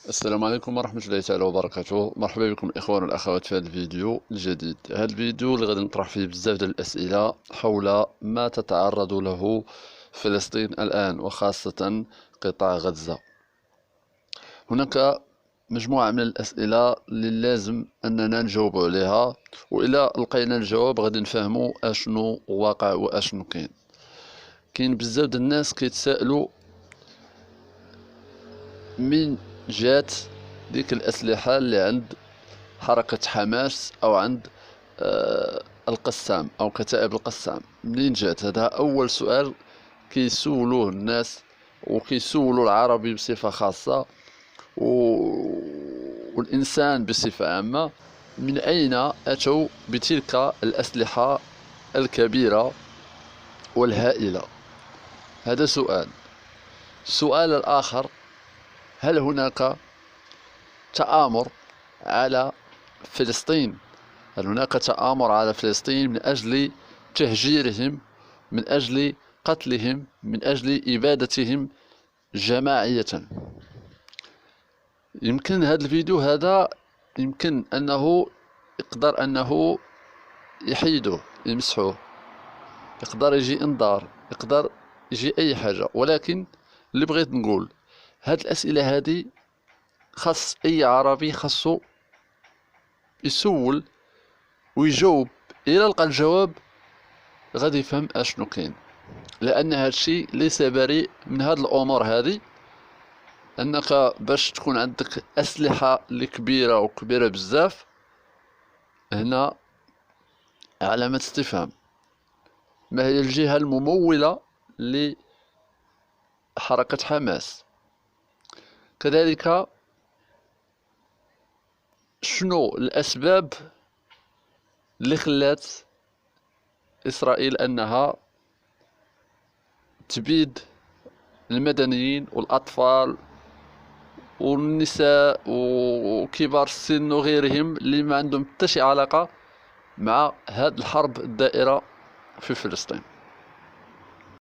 السلام عليكم ورحمة الله تعالى وبركاته. مرحبا بكم الإخوان والأخوات في هذا الفيديو الجديد. هذا الفيديو اللي غادي نطرح فيه بزاف ديال الأسئلة حول ما تتعرض له فلسطين الآن، وخاصة قطاع غزة. هناك مجموعة من الأسئلة اللي لازم أننا نجاوب عليها، وإلا لقينا الجواب غادي نفهموا أشنو واقع وأشنو كاين بزاف ديال الناس كيتسائلوا من جات ديك الأسلحة اللي عند حركة حماس أو عند القسام أو كتائب القسام، منين جات؟ هذا أول سؤال كيسولوه الناس وكيسولوا العربي بصفة خاصة والإنسان بصفة عامة. من أين أتوا بتلك الأسلحة الكبيرة والهائلة؟ هذا سؤال. السؤال الآخر، هل هناك تآمر على فلسطين؟ هل هناك تآمر على فلسطين من أجل تهجيرهم، من أجل قتلهم، من أجل إبادتهم جماعية؟ يمكن هذا الفيديو هذا يمكن أنه يقدر أنه يحيده يمسحوه، يقدر يجي انذار، يقدر يجي أي حاجة، ولكن اللي بغيت نقول هاد الأسئلة هذه خاص أي عربي خاصو يسول ويجاوب. إلا لقى الجواب غادي يفهم أشنو كاين، لأن هادشي ليس بريء من هاد الأمور هذه. أنك باش تكون عندك أسلحة اللي كبيرة وكبيرة بزاف، هنا علامة استفهام. ما هي الجهة الممولة لحركة حماس؟ كذلك شنو الأسباب اللي خلات إسرائيل أنها تبيد المدنيين والأطفال والنساء وكبار السن وغيرهم اللي ما عندهم حتى شي علاقة مع هاد الحرب الدائرة في فلسطين؟